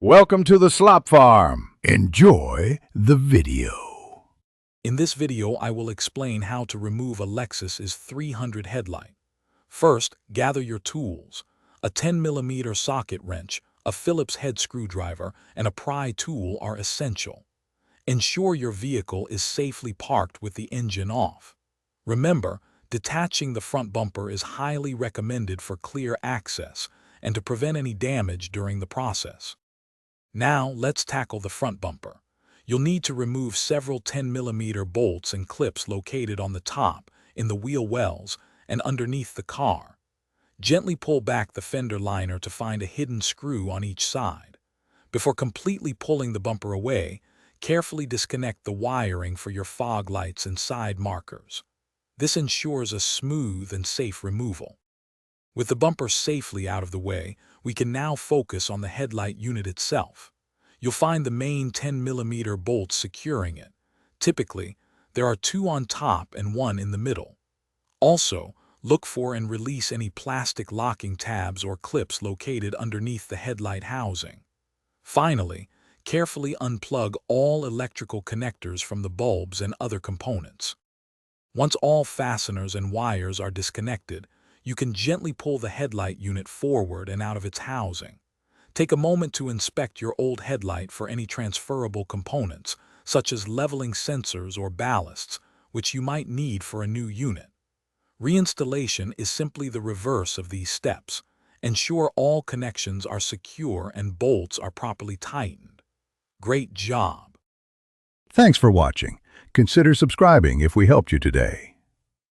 Welcome to the Slop Farm. Enjoy the video. In this video, I will explain how to remove a Lexus IS300 headlight. First, gather your tools. A 10mm socket wrench, a Phillips head screwdriver, and a pry tool are essential. Ensure your vehicle is safely parked with the engine off. Remember, detaching the front bumper is highly recommended for clear access and to prevent any damage during the process. Now, let's tackle the front bumper. You'll need to remove several 10mm bolts and clips located on the top, in the wheel wells, and underneath the car. Gently pull back the fender liner to find a hidden screw on each side. Before completely pulling the bumper away, carefully disconnect the wiring for your fog lights and side markers. This ensures a smooth and safe removal. With the bumper safely out of the way, we can now focus on the headlight unit itself. You'll find the main 10mm bolts securing it. Typically, there are 2 on top and 1 in the middle. Also, look for and release any plastic locking tabs or clips located underneath the headlight housing. Finally, carefully unplug all electrical connectors from the bulbs and other components. Once all fasteners and wires are disconnected, you can gently pull the headlight unit forward and out of its housing. Take a moment to inspect your old headlight for any transferable components, such as leveling sensors or ballasts, which you might need for a new unit. Reinstallation is simply the reverse of these steps. Ensure all connections are secure and bolts are properly tightened. Great job! Thanks for watching. Consider subscribing if we helped you today.